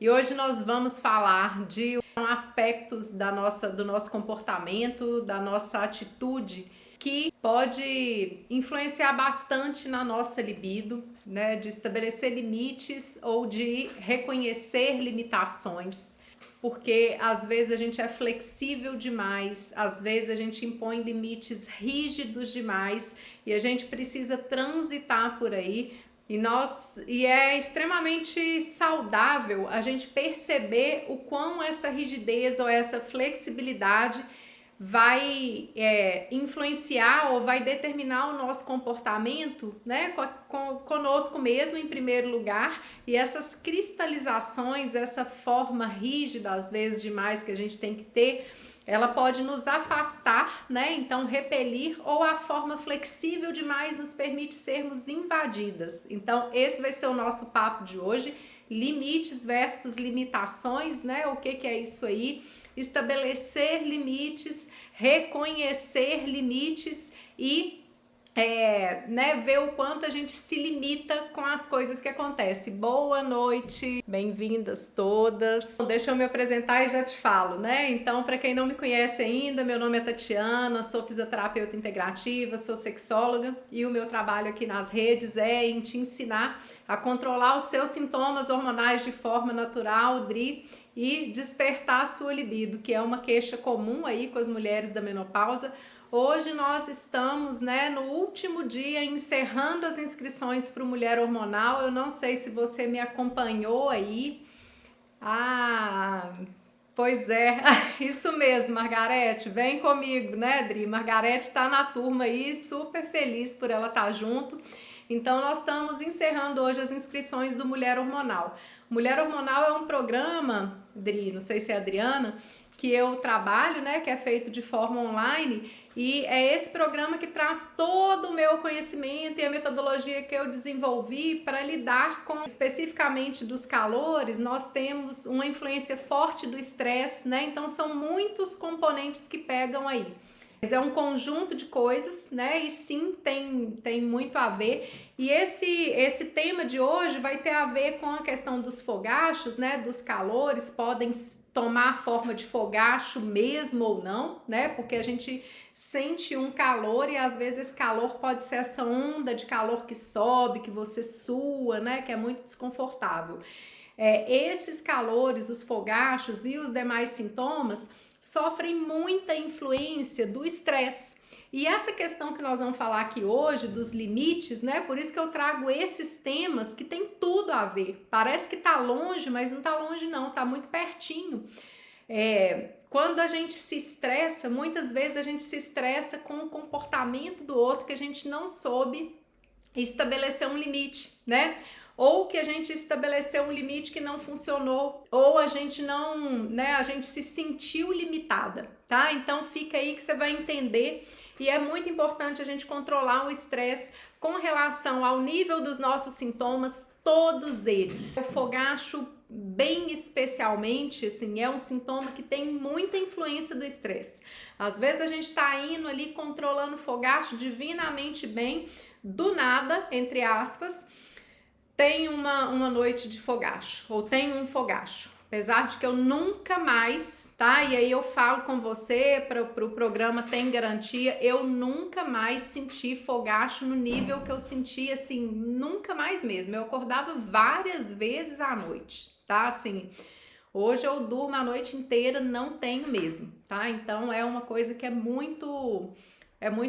E hoje nós vamos falar de aspectos do nosso comportamento, da nossa atitude, que pode influenciar bastante na nossa libido, né? De estabelecer limites ou de reconhecer limitações. Porque às vezes a gente é flexível demais, às vezes a gente impõe limites rígidos demais e a gente precisa transitar por aí. E é extremamente saudável a gente perceber o quão essa rigidez ou essa flexibilidade vai influenciar ou vai determinar o nosso comportamento, né, conosco mesmo em primeiro lugar, e essas cristalizações, essa forma rígida às vezes demais que a gente tem que ter, ela pode nos afastar, né, então repelir, ou a forma flexível demais nos permite sermos invadidas. Então esse vai ser o nosso papo de hoje, limites versus limitações, né, o que é isso aí? Estabelecer limites, reconhecer limites e ver o quanto a gente se limita com as coisas que acontecem. Boa noite, bem-vindas todas. Deixa eu me apresentar e já te falo, né? Então, para quem não me conhece ainda, meu nome é Tatiana, sou fisioterapeuta integrativa, sou sexóloga e o meu trabalho aqui nas redes é em te ensinar a controlar os seus sintomas hormonais de forma natural, DRI, e despertar a sua libido, que é uma queixa comum aí com as mulheres da menopausa. Hoje nós estamos, né, no último dia, encerrando as inscrições para o Mulher Hormonal. Eu não sei se você me acompanhou aí. Pois é, isso mesmo, Margarete, vem comigo, né, Dri? Margarete tá na turma aí, super feliz por ela estar junto. Então, nós estamos encerrando hoje as inscrições do Mulher Hormonal. Mulher Hormonal é um programa, Dri, não sei se é a Adriana, que eu trabalho, né, que é feito de forma online, e é esse programa que traz todo o meu conhecimento e a metodologia que eu desenvolvi para lidar com, especificamente dos calores. Nós temos uma influência forte do estresse, né, então são muitos componentes que pegam aí. Mas é um conjunto de coisas, né? E sim, tem muito a ver. E esse tema de hoje vai ter a ver com a questão dos fogachos, né? Dos calores, podem tomar a forma de fogacho mesmo ou não, né? Porque a gente sente um calor e às vezes esse calor pode ser essa onda de calor que sobe, que você sua, né? Que é muito desconfortável. Esses calores, os fogachos e os demais sintomas sofrem muita influência do estresse. E essa questão que nós vamos falar aqui hoje, dos limites, né? Por isso que eu trago esses temas que tem tudo a ver. Parece que tá longe, mas não tá longe não, tá muito pertinho. Quando a gente se estressa, muitas vezes a gente se estressa com o comportamento do outro que a gente não soube estabelecer um limite, né? Ou que a gente estabeleceu um limite que não funcionou, ou a gente não, né, a gente se sentiu limitada, tá? Então fica aí que você vai entender, e é muito importante a gente controlar o estresse com relação ao nível dos nossos sintomas, todos eles. O fogacho, bem especialmente, assim, é um sintoma que tem muita influência do estresse. Às vezes a gente tá indo ali controlando o fogacho divinamente bem, do nada, entre aspas, tem uma noite de fogacho, ou tem um fogacho, apesar de que eu nunca mais, tá? E aí eu falo com você, pro programa Tem Garantia, eu nunca mais senti fogacho no nível que eu senti, assim, nunca mais mesmo. Eu acordava várias vezes à noite, tá? Assim, hoje eu durmo a noite inteira, não tenho mesmo, tá? Então é uma coisa que é muito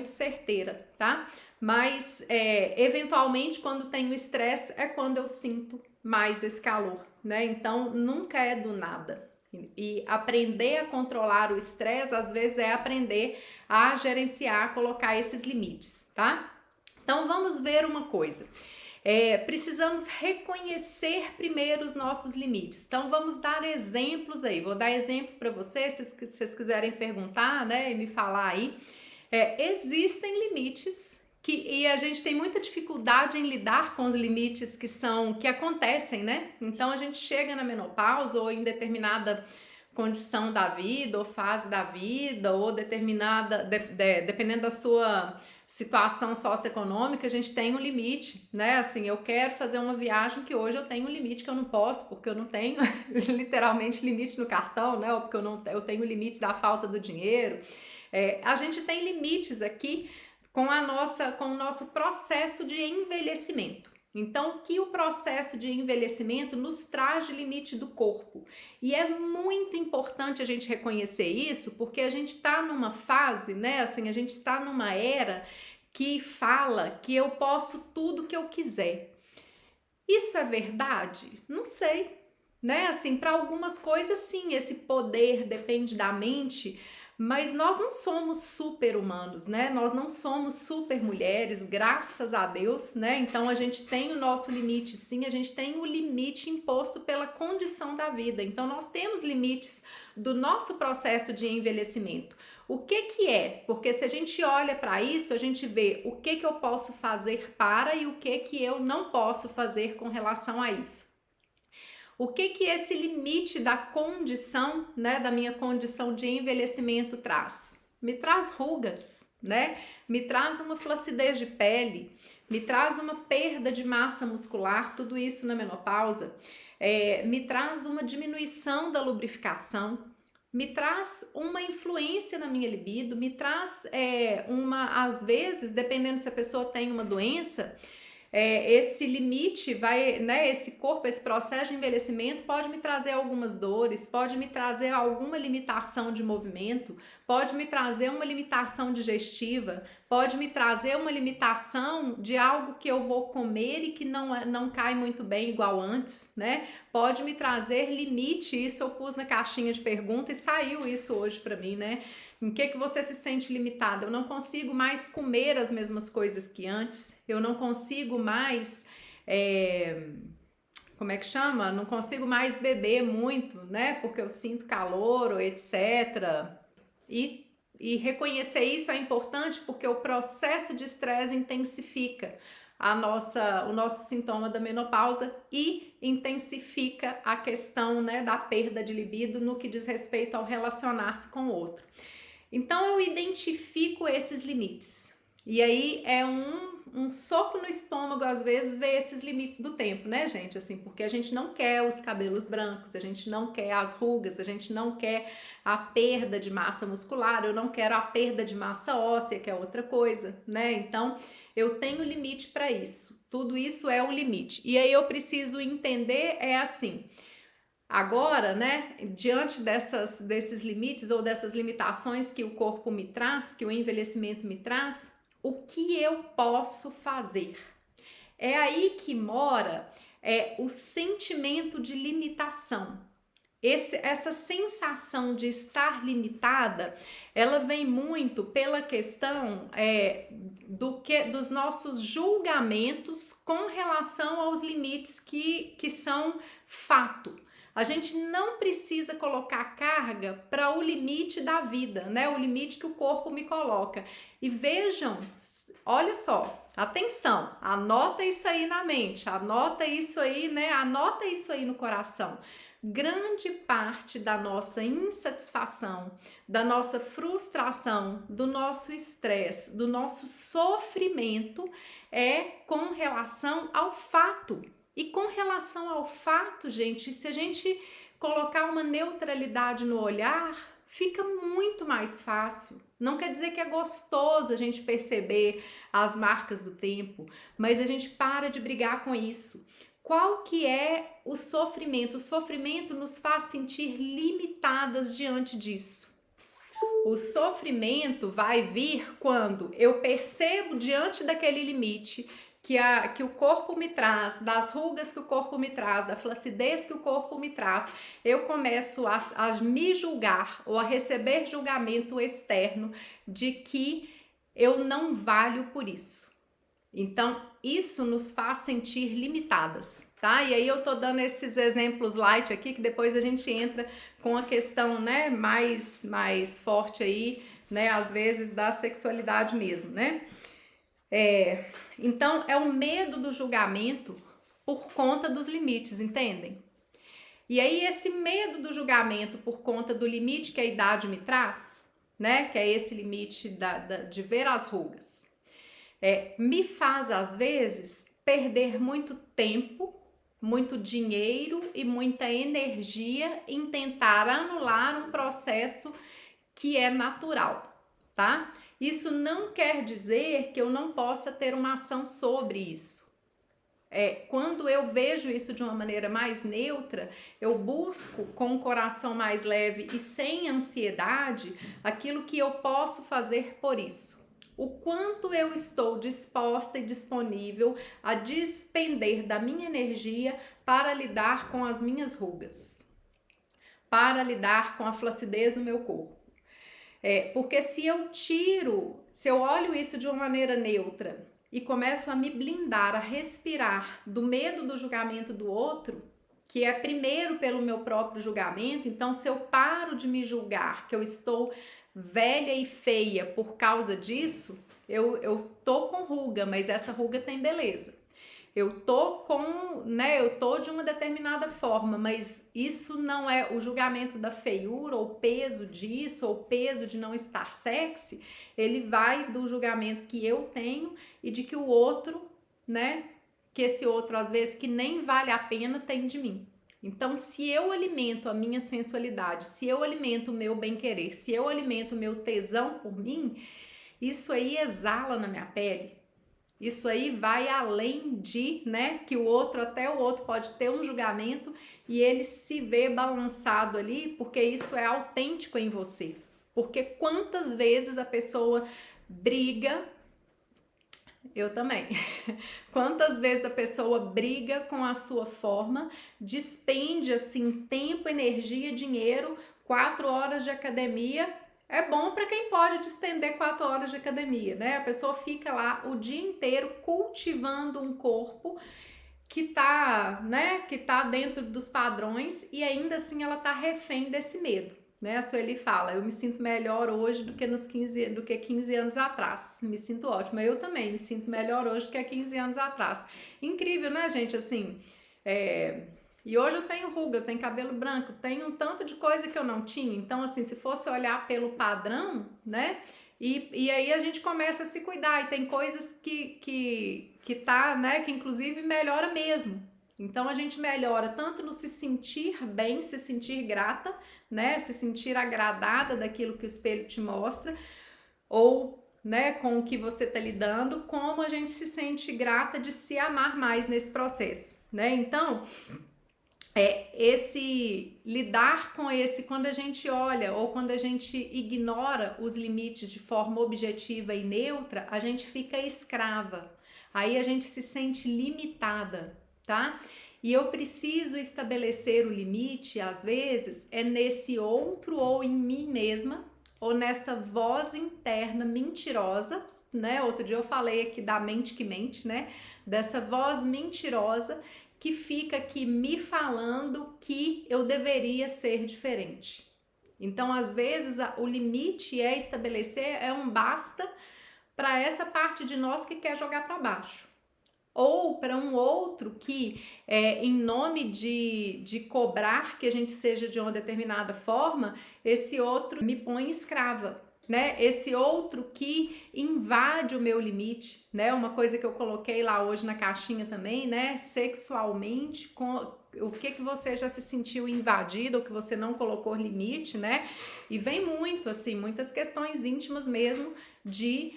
certeira, tá? Mas eventualmente quando tenho estresse é quando eu sinto mais esse calor, né? Então nunca é do nada. E aprender a controlar o estresse às vezes é aprender a gerenciar, colocar esses limites, tá? Então vamos ver uma coisa. Precisamos reconhecer primeiro os nossos limites. Então vamos dar exemplos aí. Vou dar exemplo para vocês, se vocês quiserem perguntar, né, e me falar aí. Existem limites e a gente tem muita dificuldade em lidar com os limites que acontecem, né? Então a gente chega na menopausa ou em determinada condição da vida ou fase da vida ou determinada, dependendo da situação socioeconômica, a gente tem um limite, né? Assim, eu quero fazer uma viagem que hoje eu tenho um limite que eu não posso, porque eu não tenho literalmente limite no cartão, né? Ou porque eu tenho o limite da falta do dinheiro. A gente tem limites aqui com o nosso processo de envelhecimento. Então, o que o processo de envelhecimento nos traz de limite do corpo? E é muito importante a gente reconhecer isso, porque a gente está numa fase, né? Assim, a gente está numa era que fala que eu posso tudo que eu quiser. Isso é verdade? Não sei, né? Assim, para algumas coisas, sim, esse poder depende da mente. Mas nós não somos super-humanos, né? Nós não somos super-mulheres, graças a Deus, né? Então a gente tem o nosso limite, sim, a gente tem o limite imposto pela condição da vida. Então nós temos limites do nosso processo de envelhecimento. O que que é? Porque se a gente olha para isso, a gente vê o que que eu posso fazer para e o que que eu não posso fazer com relação a isso. O que que esse limite da condição, né, da minha condição de envelhecimento traz? Me traz rugas, né? Me traz uma flacidez de pele, me traz uma perda de massa muscular, tudo isso na menopausa. Me traz uma diminuição da lubrificação, me traz uma influência na minha libido, me traz às vezes, dependendo se a pessoa tem uma doença, esse limite vai, né, esse corpo, esse processo de envelhecimento pode me trazer algumas dores, pode me trazer alguma limitação de movimento, pode me trazer uma limitação digestiva, pode me trazer uma limitação de algo que eu vou comer e que não cai muito bem igual antes, né? Pode me trazer limite, isso eu pus na caixinha de pergunta e saiu isso hoje para mim, né? Em que você se sente limitado? Eu não consigo mais comer as mesmas coisas que antes, eu não consigo mais, como é que chama? Não consigo mais beber muito, né? Porque eu sinto calor, ou etc. E reconhecer isso é importante porque o processo de estresse intensifica o nosso sintoma da menopausa e intensifica a questão, né, da perda de libido no que diz respeito ao relacionar-se com o outro. Então eu identifico esses limites. E aí é um soco no estômago, às vezes, ver esses limites do tempo, né, gente? Assim, porque a gente não quer os cabelos brancos, a gente não quer as rugas, a gente não quer a perda de massa muscular, eu não quero a perda de massa óssea, que é outra coisa, né? Então, eu tenho limite para isso. Tudo isso é um limite. E aí eu preciso entender, assim... Agora, né, diante desses limites ou dessas limitações que o corpo me traz, que o envelhecimento me traz, o que eu posso fazer? É aí que mora o sentimento de limitação. Essa sensação de estar limitada, ela vem muito pela questão dos nossos julgamentos com relação aos limites que são fato. A gente não precisa colocar carga para o limite da vida, né? O limite que o corpo me coloca. E vejam, olha só, atenção, anota isso aí na mente, anota isso aí, né? Anota isso aí no coração. Grande parte da nossa insatisfação, da nossa frustração, do nosso estresse, do nosso sofrimento é com relação ao fato. E com relação ao fato, gente, se a gente colocar uma neutralidade no olhar, fica muito mais fácil. Não quer dizer que é gostoso a gente perceber as marcas do tempo, mas a gente para de brigar com isso. Qual que é o sofrimento? O sofrimento nos faz sentir limitadas diante disso. O sofrimento vai vir quando eu percebo diante daquele limite que o corpo me traz, das rugas que o corpo me traz, da flacidez que o corpo me traz, eu começo a me julgar ou a receber julgamento externo de que eu não valho por isso. Então, isso nos faz sentir limitadas, tá? E aí eu tô dando esses exemplos light aqui, que depois a gente entra com a questão, né, mais forte aí, né, às vezes da sexualidade mesmo, né? Então, é o medo do julgamento por conta dos limites, entendem? E aí, esse medo do julgamento por conta do limite que a idade me traz, né? Que é esse limite de ver as rugas. me faz, às vezes, perder muito tempo, muito dinheiro e muita energia em tentar anular um processo que é natural, tá? Isso não quer dizer que eu não possa ter uma ação sobre isso. Quando eu vejo isso de uma maneira mais neutra, eu busco com o coração mais leve e sem ansiedade aquilo que eu posso fazer por isso. O quanto eu estou disposta e disponível a despender da minha energia para lidar com as minhas rugas, para lidar com a flacidez no meu corpo. Porque se eu olho isso de uma maneira neutra e começo a me blindar, a respirar do medo do julgamento do outro, que é primeiro pelo meu próprio julgamento, então se eu paro de me julgar que eu estou velha e feia por causa disso, eu tô com ruga, mas essa ruga tem beleza. Eu tô de uma determinada forma, mas isso não é o julgamento da feiura, ou peso disso, ou peso de não estar sexy, ele vai do julgamento que eu tenho e de que o outro, que esse outro às vezes que nem vale a pena tem de mim. Então, se eu alimento a minha sensualidade, se eu alimento o meu bem-querer, se eu alimento o meu tesão por mim, isso aí exala na minha pele. Isso aí vai além de, que até o outro pode ter um julgamento e ele se vê balançado ali, porque isso é autêntico em você. Porque quantas vezes a pessoa briga, eu também, quantas vezes a pessoa briga com a sua forma, despende assim tempo, energia, dinheiro, 4 horas de academia. É bom para quem pode despender 4 horas de academia, né? A pessoa fica lá o dia inteiro cultivando um corpo que tá dentro dos padrões e ainda assim ela tá refém desse medo, né? A Sueli fala, eu me sinto melhor hoje do que 15 anos atrás. Me sinto ótima. Eu também me sinto melhor hoje do que há 15 anos atrás. Incrível, né, gente? Assim, e hoje eu tenho ruga, eu tenho cabelo branco, tenho um tanto de coisa que eu não tinha. Então, assim, se fosse olhar pelo padrão, né? E aí a gente começa a se cuidar. E tem coisas que inclusive melhora mesmo. Então a gente melhora tanto no se sentir bem, se sentir grata, né? Se sentir agradada daquilo que o espelho te mostra, ou com o que você está lidando, como a gente se sente grata de se amar mais nesse processo, né? Então, esse lidar com quando a gente olha ou quando a gente ignora os limites de forma objetiva e neutra, a gente fica escrava. Aí a gente se sente limitada, tá? E eu preciso estabelecer o limite, às vezes, nesse outro ou em mim mesma, ou nessa voz interna mentirosa, né? Outro dia eu falei aqui da mente que mente, né? Dessa voz mentirosa que fica aqui me falando que eu deveria ser diferente. Então, às vezes, o limite estabelecer um basta para essa parte de nós que quer jogar para baixo. Ou para um outro que, em nome de cobrar que a gente seja de uma determinada forma, esse outro me põe escrava, né? Esse outro que invade o meu limite, né? Uma coisa que eu coloquei lá hoje na caixinha também, né? Sexualmente, o que você já se sentiu invadido ou que você não colocou limite, né? E vem muito, assim, muitas questões íntimas mesmo de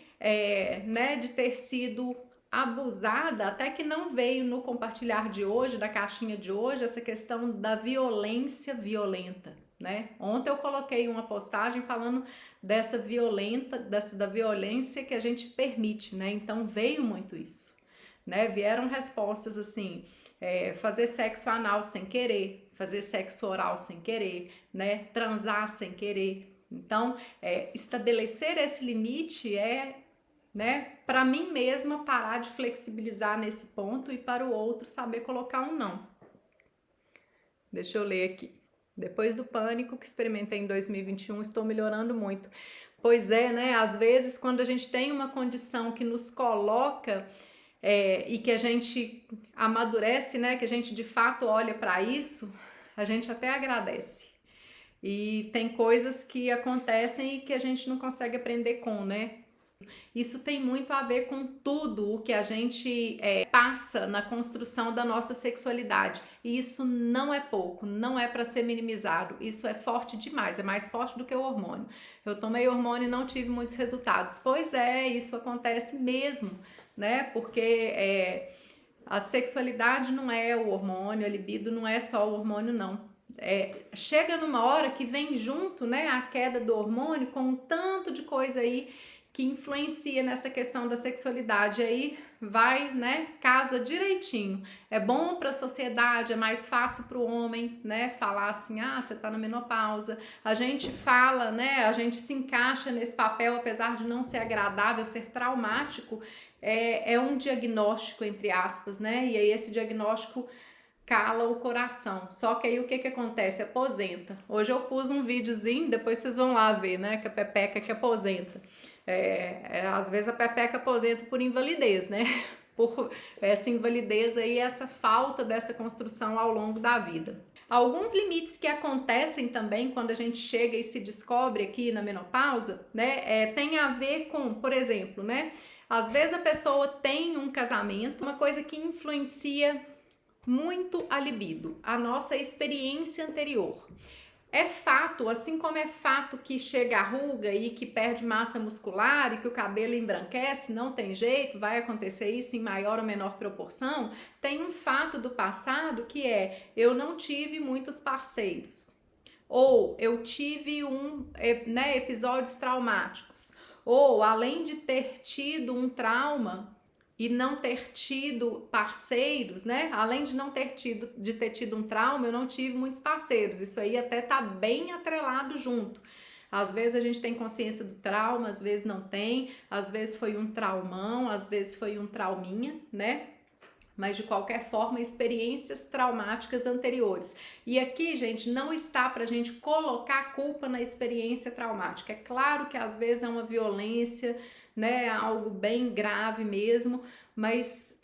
ter sido abusada, até que não veio no compartilhar de hoje, da caixinha de hoje, essa questão da violência violenta, né? Ontem eu coloquei uma postagem falando da violência que a gente permite, né? Então veio muito isso, né? Vieram respostas assim, fazer sexo anal sem querer, fazer sexo oral sem querer, né? Transar sem querer. Então, estabelecer esse limite para mim mesma parar de flexibilizar nesse ponto e para o outro saber colocar um não. Deixa eu ler aqui. Depois do pânico que experimentei em 2021, estou melhorando muito. Pois é, né? Às vezes, quando a gente tem uma condição que nos coloca e que a gente amadurece, né? Que a gente de fato olha para isso, a gente até agradece. E tem coisas que acontecem e que a gente não consegue aprender com, né? Isso tem muito a ver com tudo o que a gente passa na construção da nossa sexualidade. E isso não é pouco, não é para ser minimizado. Isso é forte demais, é mais forte do que o hormônio. Eu tomei hormônio e não tive muitos resultados. Pois é, isso acontece mesmo, né? Porque a sexualidade não é o hormônio, a libido não é só o hormônio, não. Chega numa hora que vem junto, né, a queda do hormônio com um tanto de coisa aí que influencia nessa questão da sexualidade. Aí vai, né, casa direitinho. É bom para a sociedade, é mais fácil para o homem, né, falar assim, você tá na menopausa. A gente fala, né, a gente se encaixa nesse papel, apesar de não ser agradável, ser traumático, é um diagnóstico, entre aspas, né, e aí esse diagnóstico cala o coração. Só que aí o que acontece? Aposenta. Hoje eu pus um videozinho, depois vocês vão lá ver, né? Que a Pepeca que aposenta. Às vezes a Pepeca aposenta por invalidez, né? Por essa invalidez aí, essa falta dessa construção ao longo da vida. Alguns limites que acontecem também quando a gente chega e se descobre aqui na menopausa, né? Tem a ver com, por exemplo, né? Às vezes a pessoa tem um casamento, uma coisa que influencia muito a libido, a nossa experiência anterior. É fato, assim como é fato que chega a ruga e que perde massa muscular e que o cabelo embranquece, não tem jeito, vai acontecer isso em maior ou menor proporção, tem um fato do passado que eu não tive muitos parceiros, ou eu tive episódios traumáticos, ou além de ter tido um trauma e não ter tido parceiros, né? Além de ter tido um trauma, eu não tive muitos parceiros. Isso aí até tá bem atrelado junto. Às vezes a gente tem consciência do trauma, às vezes não tem, às vezes foi um traumão, às vezes foi um trauminha, né? Mas de qualquer forma, experiências traumáticas anteriores. E aqui, gente, não está pra gente colocar a culpa na experiência traumática. É claro que às vezes é uma violência, né, algo bem grave mesmo, mas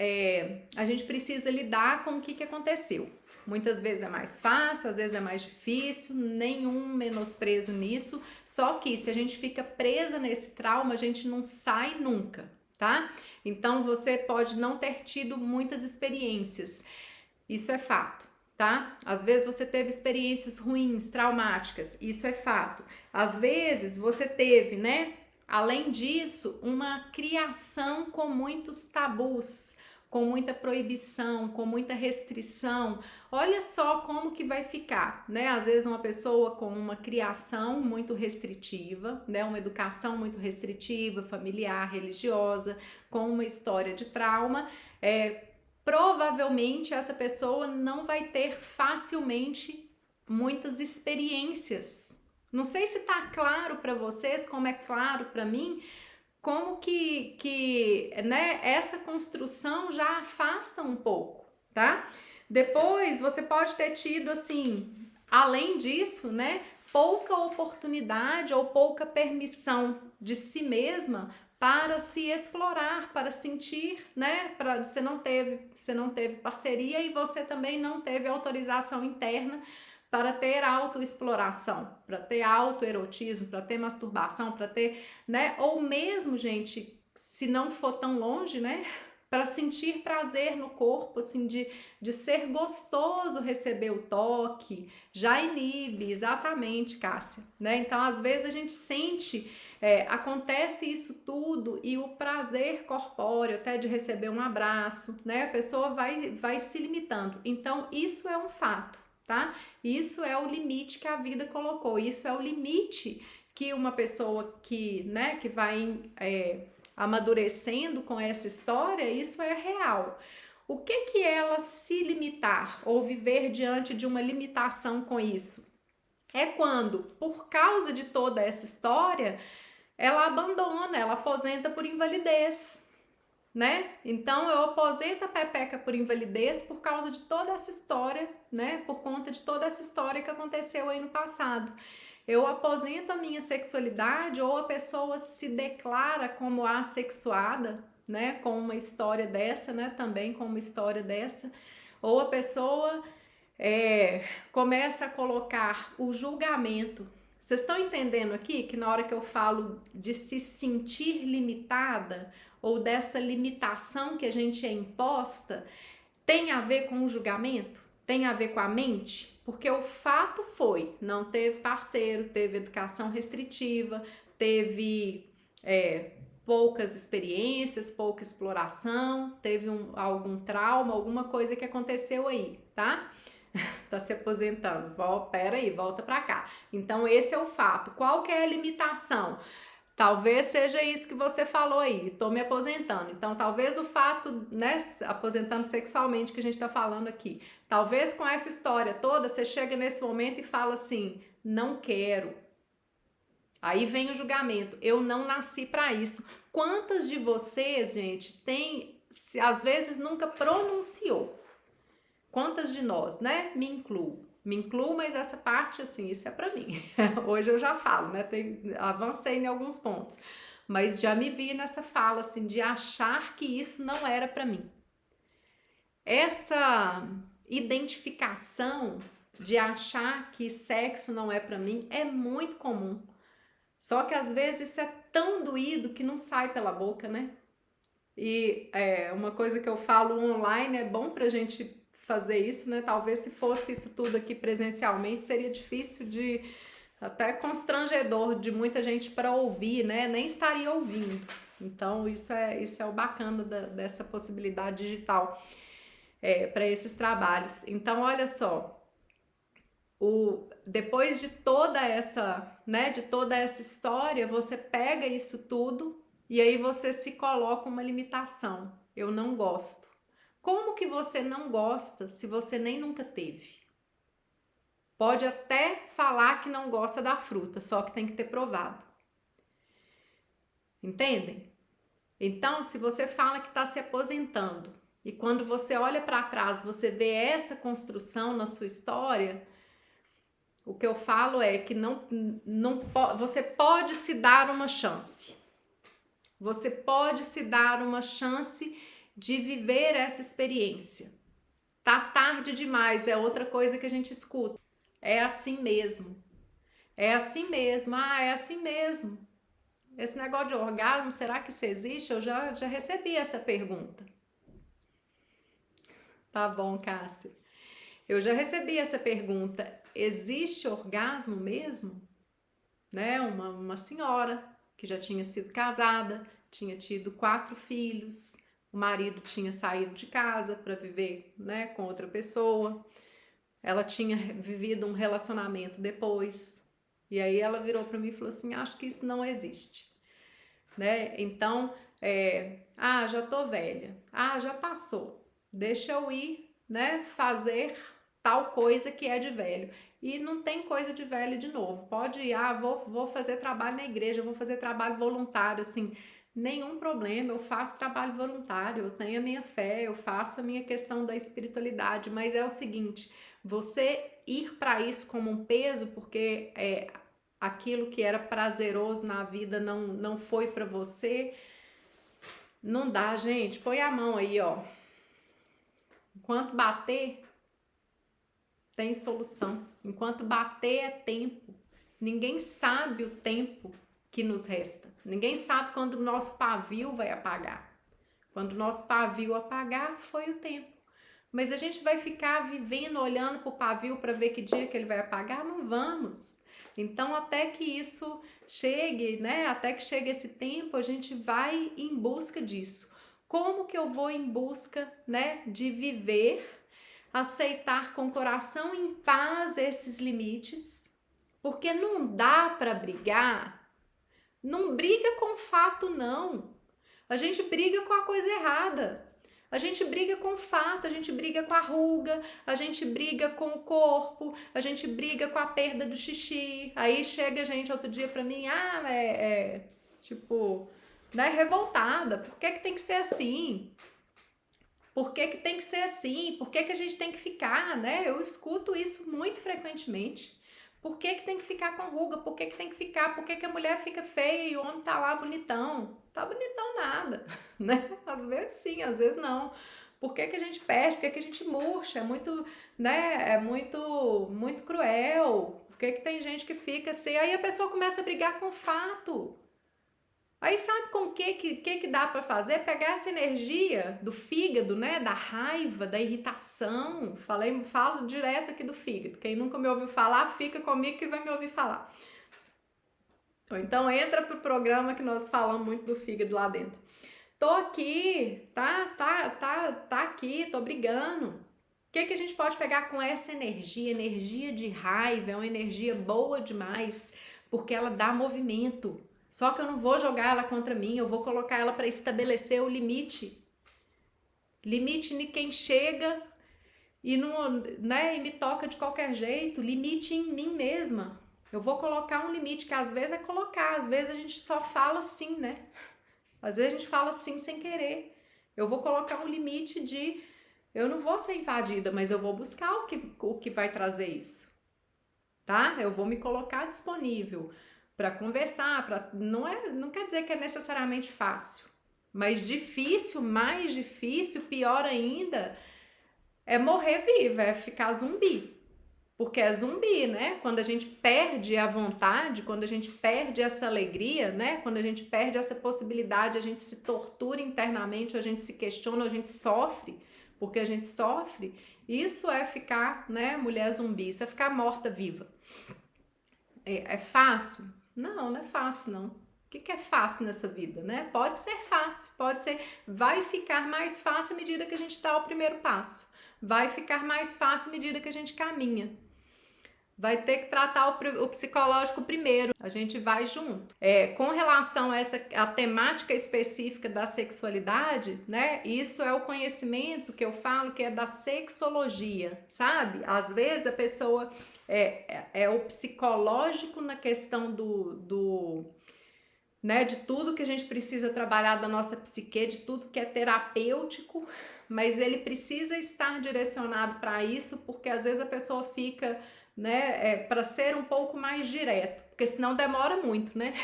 a gente precisa lidar com o que aconteceu. Muitas vezes é mais fácil, às vezes é mais difícil, nenhum menosprezo nisso, só que se a gente fica presa nesse trauma, a gente não sai nunca, tá? Então você pode não ter tido muitas experiências, isso é fato. Tá? Às vezes você teve experiências ruins, traumáticas, isso é fato. Às vezes você teve, né? Além disso, uma criação com muitos tabus, com muita proibição, com muita restrição. Olha só como que vai ficar, né? Às vezes uma pessoa com uma criação muito restritiva, né? Uma educação muito restritiva, familiar, religiosa, com uma história de trauma, provavelmente essa pessoa não vai ter facilmente muitas experiências. Não sei se tá claro para vocês, como é claro para mim, como que né, essa construção já afasta um pouco, tá? Depois você pode ter tido, assim, além disso, né, pouca oportunidade ou pouca permissão de si mesma para se explorar, para sentir, né? Você não teve parceria e você também não teve autorização interna para ter autoexploração, para ter autoerotismo, para ter masturbação, para ter, né? Ou mesmo, gente, se não for tão longe, né? Para sentir prazer no corpo, assim, de ser gostoso receber o toque, já inibe, exatamente, Cássia, né? Então, às vezes a gente sente, acontece isso tudo e o prazer corpóreo, até de receber um abraço, né? A pessoa vai se limitando. Então, isso é um fato, tá? Isso é o limite que a vida colocou, isso é o limite que uma pessoa que, né, que vai amadurecendo com essa história, isso é real. O que ela se limitar ou viver diante de uma limitação com isso? É quando, por causa de toda essa história, ela abandona, ela aposenta por invalidez, né? Então eu aposento a Pepeca por invalidez por causa de toda essa história, né? Por conta de toda essa história que aconteceu aí no passado. Eu aposento a minha sexualidade ou a pessoa se declara como assexuada, né? Com uma história dessa, né? Também com uma história dessa. Ou a pessoa começa a colocar o julgamento, Vocês estão entendendo aqui que na hora que eu falo de se sentir limitada ou dessa limitação que a gente é imposta, tem a ver com o julgamento? Tem a ver com a mente? Porque o fato foi, não teve parceiro, teve educação restritiva, teve poucas experiências, pouca exploração, teve algum trauma, alguma coisa que aconteceu aí, tá? Tá se aposentando, pera aí, volta pra cá. Então esse é o fato. Qual que é a limitação? Talvez seja isso que você falou aí, tô me aposentando. Então, talvez o fato, né, aposentando sexualmente que a gente tá falando aqui, talvez com essa história toda, você chega nesse momento e fala assim, não quero. Aí vem o julgamento, eu não nasci para isso. Quantas de vocês, gente, às vezes nunca pronunciou? Quantas de nós, né? Me incluo, mas essa parte, assim, isso é pra mim. Hoje eu já falo, né? Avancei em alguns pontos, mas já me vi nessa fala, assim, de achar que isso não era pra mim. Essa identificação de achar que sexo não é pra mim é muito comum. Só que às vezes isso é tão doído que não sai pela boca, né? E uma coisa que eu falo online, é bom pra gente fazer isso, né? Talvez se fosse isso tudo aqui presencialmente, seria difícil até constrangedor de muita gente para ouvir, né? Nem estaria ouvindo. Então, isso é o bacana dessa possibilidade digital para esses trabalhos. Então, olha só, depois de toda essa, né, de toda essa história, você pega isso tudo e aí você se coloca uma limitação. Eu não gosto. Como que você não gosta se você nem nunca teve? Pode até falar que não gosta da fruta, só que tem que ter provado. Entendem? Então, se você fala que está se aposentando e quando você olha para trás, você vê essa construção na sua história, o que eu falo é que você pode se dar uma chance. Você pode se dar uma chance de viver essa experiência. Tá tarde demais, é outra coisa que a gente escuta. É assim mesmo. É assim mesmo. Ah, é assim mesmo. Esse negócio de orgasmo, será que isso existe? Eu já recebi essa pergunta. Tá bom, Cássia. Eu já recebi essa pergunta. Existe orgasmo mesmo? Né? Uma senhora que já tinha sido casada, tinha tido 4 filhos, o marido tinha saído de casa para viver, né, com outra pessoa. Ela tinha vivido um relacionamento depois. E aí ela virou para mim e falou assim: acho que isso não existe. Né? Então, já tô velha. Já passou. Deixa eu ir, né, fazer tal coisa que é de velho. E não tem coisa de velho de novo. Pode ir, vou fazer trabalho na igreja, vou fazer trabalho voluntário, assim, nenhum problema, eu faço trabalho voluntário, eu tenho a minha fé, eu faço a minha questão da espiritualidade, mas é o seguinte, você ir para isso como um peso, porque aquilo que era prazeroso na vida não foi para você, não dá, gente. Põe a mão aí, ó. Enquanto bater, tem solução. Enquanto bater é tempo. Ninguém sabe o tempo que nos resta. Ninguém sabe quando o nosso pavio vai apagar. Quando o nosso pavio apagar, foi o tempo. Mas a gente vai ficar vivendo, olhando para o pavio para ver que dia que ele vai apagar? Não vamos. Então, até que isso chegue, né? Até que chegue esse tempo, a gente vai em busca disso. Como que eu vou em busca, né, de viver, aceitar com o coração em paz esses limites? Porque não dá para brigar. Não briga com o fato, não. A gente briga com a coisa errada. A gente briga com o fato, a gente briga com a ruga, a gente briga com o corpo, a gente briga com a perda do xixi. Aí chega a gente outro dia pra mim, tipo, né, revoltada. Por que tem que ser assim? Por que tem que ser assim? Por que a gente tem que ficar, né? Eu escuto isso muito frequentemente. Por que tem que ficar com ruga? Por que tem que ficar? Por que a mulher fica feia e o homem tá lá bonitão? Tá bonitão nada, né? Às vezes sim, às vezes não. Por que a gente perde? Por que a gente murcha? É muito, né? É muito cruel. Por que que tem gente que fica assim? Aí a pessoa começa a brigar com o fato. Aí sabe com o que dá para fazer? Pegar essa energia do fígado, né? Da raiva, da irritação. Falo direto aqui do fígado. Quem nunca me ouviu falar, fica comigo que vai me ouvir falar. Ou então entra pro programa que nós falamos muito do fígado lá dentro. Tô aqui, tá aqui, tô brigando. O que a gente pode pegar com essa energia? Energia de raiva é uma energia boa demais, porque ela dá movimento. Só que eu não vou jogar ela contra mim, eu vou colocar ela para estabelecer o limite. Limite em quem chega e, não, né, e me toca de qualquer jeito. Limite em mim mesma. Eu vou colocar um limite, que às vezes é colocar, às vezes a gente só fala sim, né? Às vezes a gente fala sim sem querer. Eu vou colocar um limite de... Eu não vou ser invadida, mas eu vou buscar o que vai trazer isso. Tá? Eu vou me colocar disponível para conversar, não quer dizer que é necessariamente fácil, mas difícil, mais difícil, pior ainda, é morrer viva, é ficar zumbi. Porque é zumbi, né? Quando a gente perde a vontade, quando a gente perde essa alegria, né? Quando a gente perde essa possibilidade, a gente se tortura internamente, ou a gente se questiona, ou a gente sofre, porque a gente sofre. Isso é ficar, né, mulher zumbi, isso é ficar morta viva. É fácil? Não é fácil, não. O que é fácil nessa vida, né? Pode ser fácil, pode ser... Vai ficar mais fácil à medida que a gente dá o primeiro passo. Vai ficar mais fácil à medida que a gente caminha. Vai ter que tratar o psicológico primeiro, a gente vai junto. Com relação a a temática específica da sexualidade, né? Isso é o conhecimento que eu falo que é da sexologia, sabe? Às vezes a pessoa é o psicológico na questão né, de tudo que a gente precisa trabalhar da nossa psique, de tudo que é terapêutico, mas ele precisa estar direcionado para isso, porque às vezes a pessoa fica, né, para ser um pouco mais direto, porque senão demora muito, né?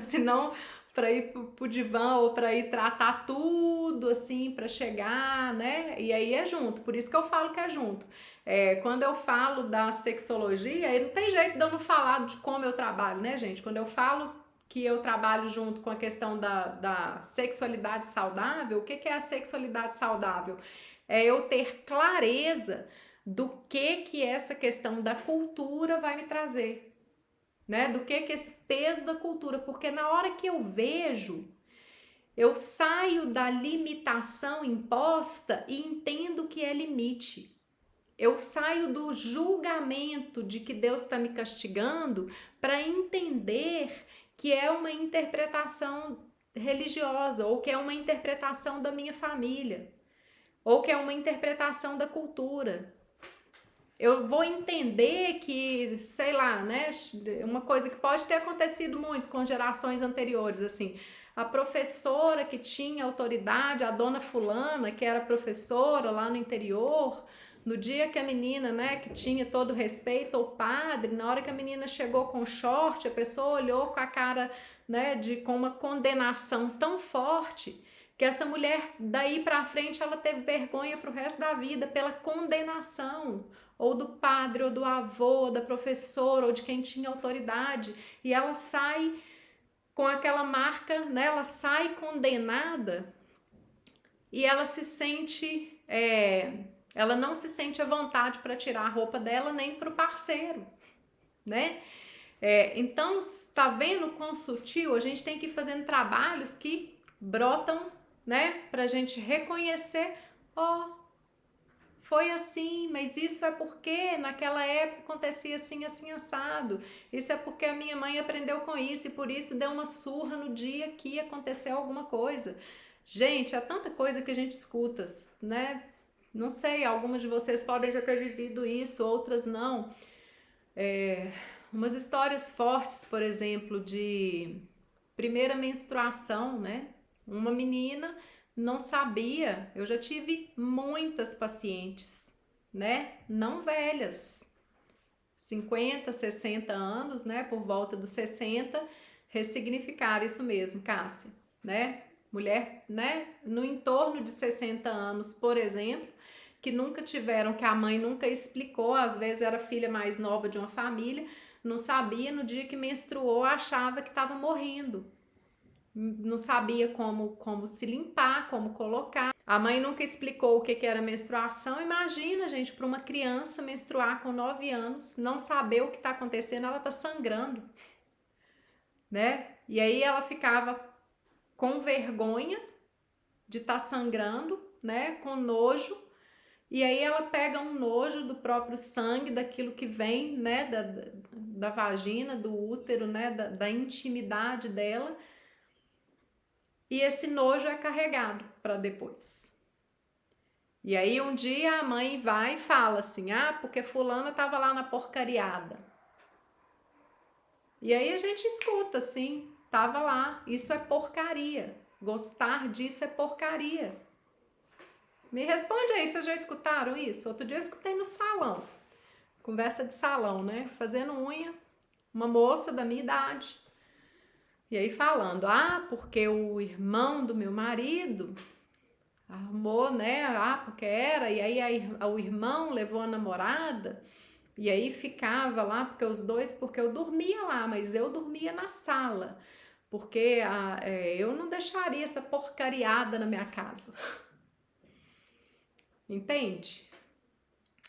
Senão para ir pro divã ou para ir tratar tudo assim, para chegar, né? E aí é junto, por isso que eu falo que é junto. Quando eu falo da sexologia, aí não tem jeito de eu não falar de como eu trabalho, né, gente? Quando eu falo que eu trabalho junto com a questão da sexualidade saudável, o que é a sexualidade saudável? É eu ter clareza do que essa questão da cultura vai me trazer, né? Do que esse peso da cultura, porque na hora que eu vejo, eu saio da limitação imposta e entendo que é limite. Eu saio do julgamento de que Deus está me castigando para entender que é uma interpretação religiosa, ou que é uma interpretação da minha família, ou que é uma interpretação da cultura. Eu vou entender que, sei lá, né, uma coisa que pode ter acontecido muito com gerações anteriores, assim, a professora que tinha autoridade, a dona fulana, que era professora lá no interior, no dia que a menina, né, que tinha todo respeito ao padre, na hora que a menina chegou com short, a pessoa olhou com a cara, né, com uma condenação tão forte, que essa mulher, daí pra frente, ela teve vergonha pro resto da vida pela condenação, ou do padre, ou do avô, ou da professora, ou de quem tinha autoridade, e ela sai com aquela marca, né, ela sai condenada, e ela se sente... ela não se sente à vontade para tirar a roupa dela nem para o parceiro, né? Então, tá vendo quão sutil? A gente tem que ir fazendo trabalhos que brotam, né? Pra gente reconhecer, foi assim, mas isso é porque naquela época acontecia assim, assim, assado. Isso é porque a minha mãe aprendeu com isso e por isso deu uma surra no dia que aconteceu alguma coisa. Gente, há tanta coisa que a gente escuta, né? Não sei, algumas de vocês podem já ter vivido isso, outras não. Umas histórias fortes, por exemplo, de primeira menstruação, né? Uma menina não sabia, eu já tive muitas pacientes, né? Não velhas, 50, 60 anos, né? Por volta dos 60, ressignificar isso mesmo, Cássia, né? Mulher, né? No entorno de 60 anos, por exemplo, que nunca tiveram, que a mãe nunca explicou, às vezes era filha mais nova de uma família, não sabia, no dia que menstruou achava que estava morrendo, não sabia como se limpar, como colocar. A mãe nunca explicou o que era menstruação. Imagina, gente, para uma criança menstruar com 9 anos, não saber o que está acontecendo, ela está sangrando, né? E aí ela ficava com vergonha de estar sangrando, né? Com nojo. E aí ela pega um nojo do próprio sangue, daquilo que vem, né? Da vagina, do útero, né? Da intimidade dela. E esse nojo é carregado para depois. E aí um dia a mãe vai e fala assim, porque fulana tava lá na porcariada. E aí a gente escuta assim, tava lá, isso é porcaria. Gostar disso é porcaria. Me responde aí, vocês já escutaram isso? Outro dia eu escutei no salão, conversa de salão, né? Fazendo unha, uma moça da minha idade. E aí falando, porque o irmão do meu marido arrumou, né? Porque era, e aí o irmão levou a namorada, e aí ficava lá, porque eu dormia lá, mas eu dormia na sala, porque eu não deixaria essa porcariada na minha casa. Entende?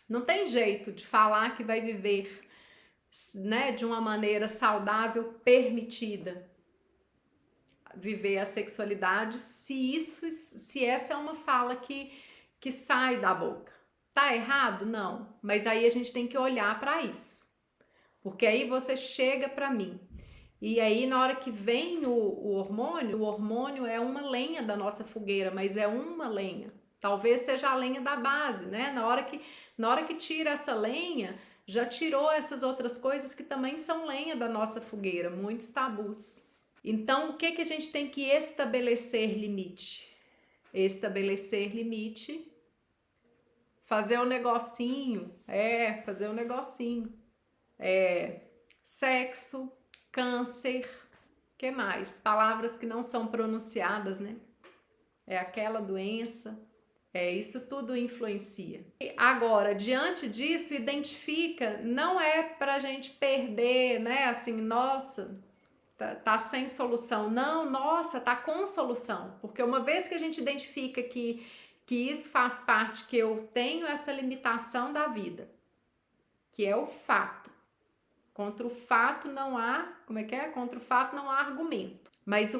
Não tem jeito de falar que vai viver, né, de uma maneira saudável, permitida, viver a sexualidade, se essa é uma fala que sai da boca. Tá errado? Não, mas aí a gente tem que olhar para isso, porque aí você chega para mim, e aí na hora que vem o hormônio é uma lenha da nossa fogueira, mas é uma lenha, talvez seja a lenha da base, né? Na hora que tira essa lenha, já tirou essas outras coisas que também são lenha da nossa fogueira, muitos tabus. Então, o que a gente tem que estabelecer limite? Estabelecer limite, fazer o negocinho, fazer o negocinho. Sexo, câncer, que mais? Palavras que não são pronunciadas, né? É aquela doença. Isso tudo influencia. E agora, diante disso, identifica, não é pra gente perder, né? Assim, nossa, tá sem solução. Não, nossa, tá com solução. Porque uma vez que a gente identifica que isso faz parte, que eu tenho essa limitação da vida, que é o fato. Contra o fato não há, Contra o fato não há argumento. Mas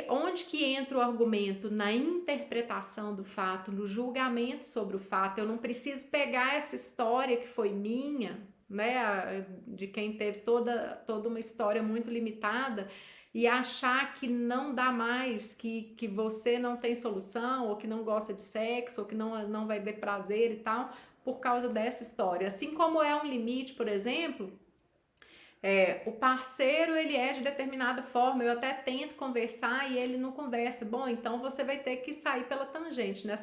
onde que entra o argumento? Na interpretação do fato, no julgamento sobre o fato. Eu não preciso pegar essa história que foi minha, né, de quem teve toda uma história muito limitada, e achar que não dá mais, que você não tem solução, ou que não gosta de sexo, ou que não vai ter prazer e tal, por causa dessa história. Assim como é um limite, por exemplo, o parceiro, ele é de determinada forma, eu até tento conversar e ele não conversa. Bom, então você vai ter que sair pela tangente, né?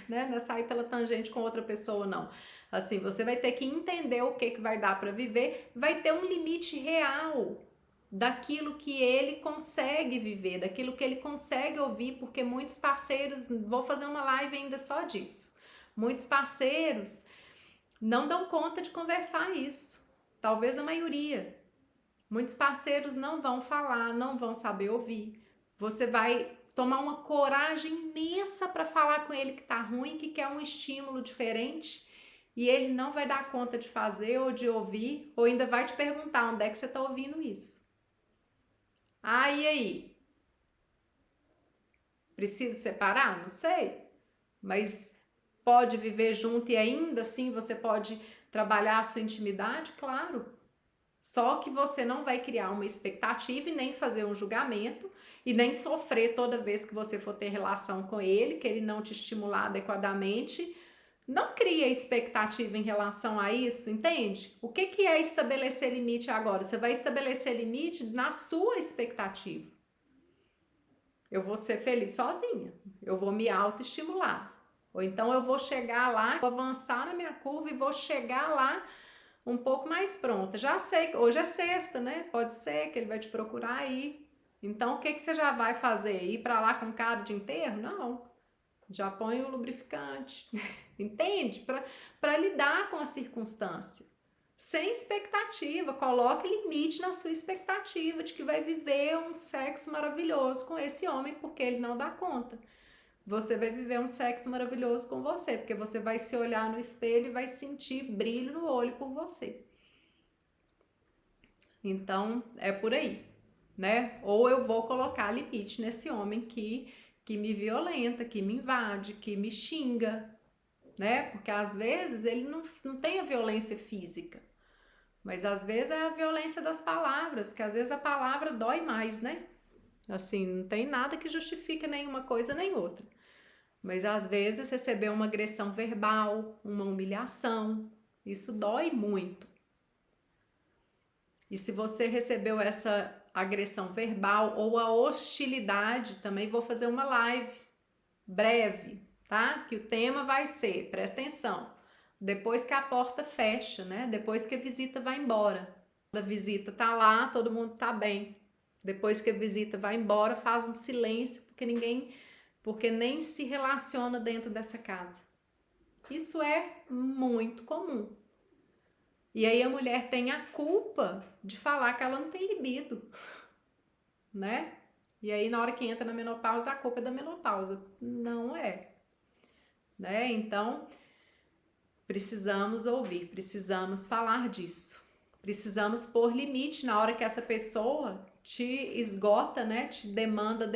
Não é sair pela tangente com outra pessoa, não. Assim, você vai ter que entender o que vai dar para viver, vai ter um limite real daquilo que ele consegue viver, daquilo que ele consegue ouvir, porque muitos parceiros, vou fazer uma live ainda só disso, muitos parceiros não dão conta de conversar isso. Talvez a maioria. Muitos parceiros não vão falar, não vão saber ouvir. Você vai tomar uma coragem imensa para falar com ele que tá ruim, que quer um estímulo diferente, e ele não vai dar conta de fazer ou de ouvir, ou ainda vai te perguntar onde é que você tá ouvindo isso. E aí? Preciso separar? Não sei. Mas pode viver junto e ainda assim você pode trabalhar a sua intimidade? Claro. Só que você não vai criar uma expectativa e nem fazer um julgamento e nem sofrer toda vez que você for ter relação com ele, que ele não te estimular adequadamente. Não cria expectativa em relação a isso, entende? O que é estabelecer limite agora? Você vai estabelecer limite na sua expectativa. Eu vou ser feliz sozinha, eu vou me autoestimular. Ou então eu vou chegar lá, vou avançar na minha curva e vou chegar lá um pouco mais pronta. Já sei que hoje é sexta, né? Pode ser que ele vai te procurar aí. Então, o que você já vai fazer? Ir para lá com cara de enterro? Não. já põe o lubrificante, entende? Para lidar com a circunstância. Sem expectativa, coloque limite na sua expectativa de que vai viver um sexo maravilhoso com esse homem, porque ele não dá conta. Você vai viver um sexo maravilhoso com você, porque você vai se olhar no espelho e vai sentir brilho no olho por você. Então, é por aí, né? Ou eu vou colocar limite nesse homem que me violenta, que me invade, que me xinga, né? Porque às vezes ele não tem a violência física, mas às vezes é a violência das palavras, que às vezes a palavra dói mais, né? Assim, não tem nada que justifique nenhuma coisa nem outra. Mas às vezes receber uma agressão verbal, uma humilhação, isso dói muito. E se você recebeu essa agressão verbal ou a hostilidade, também vou fazer uma live breve, tá? Que o tema vai ser, presta atenção, depois que a porta fecha, né? Depois que a visita vai embora. A visita tá lá, todo mundo tá bem. Depois que a visita vai embora, faz um silêncio, porque nem se relaciona dentro dessa casa. Isso é muito comum. E aí a mulher tem a culpa de falar que ela não tem libido, né? E aí na hora que entra na menopausa, a culpa é da menopausa. Não é, né? Então, precisamos ouvir, precisamos falar disso. Precisamos pôr limite na hora que essa pessoa te esgota, né? Te demanda,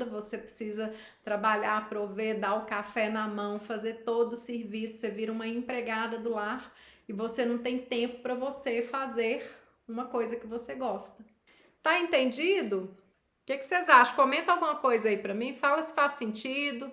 você precisa trabalhar, prover, dar o café na mão, fazer todo o serviço, você vira uma empregada do lar e você não tem tempo para você fazer uma coisa que você gosta. Tá entendido? O que vocês acham? Comenta alguma coisa aí para mim, fala se faz sentido.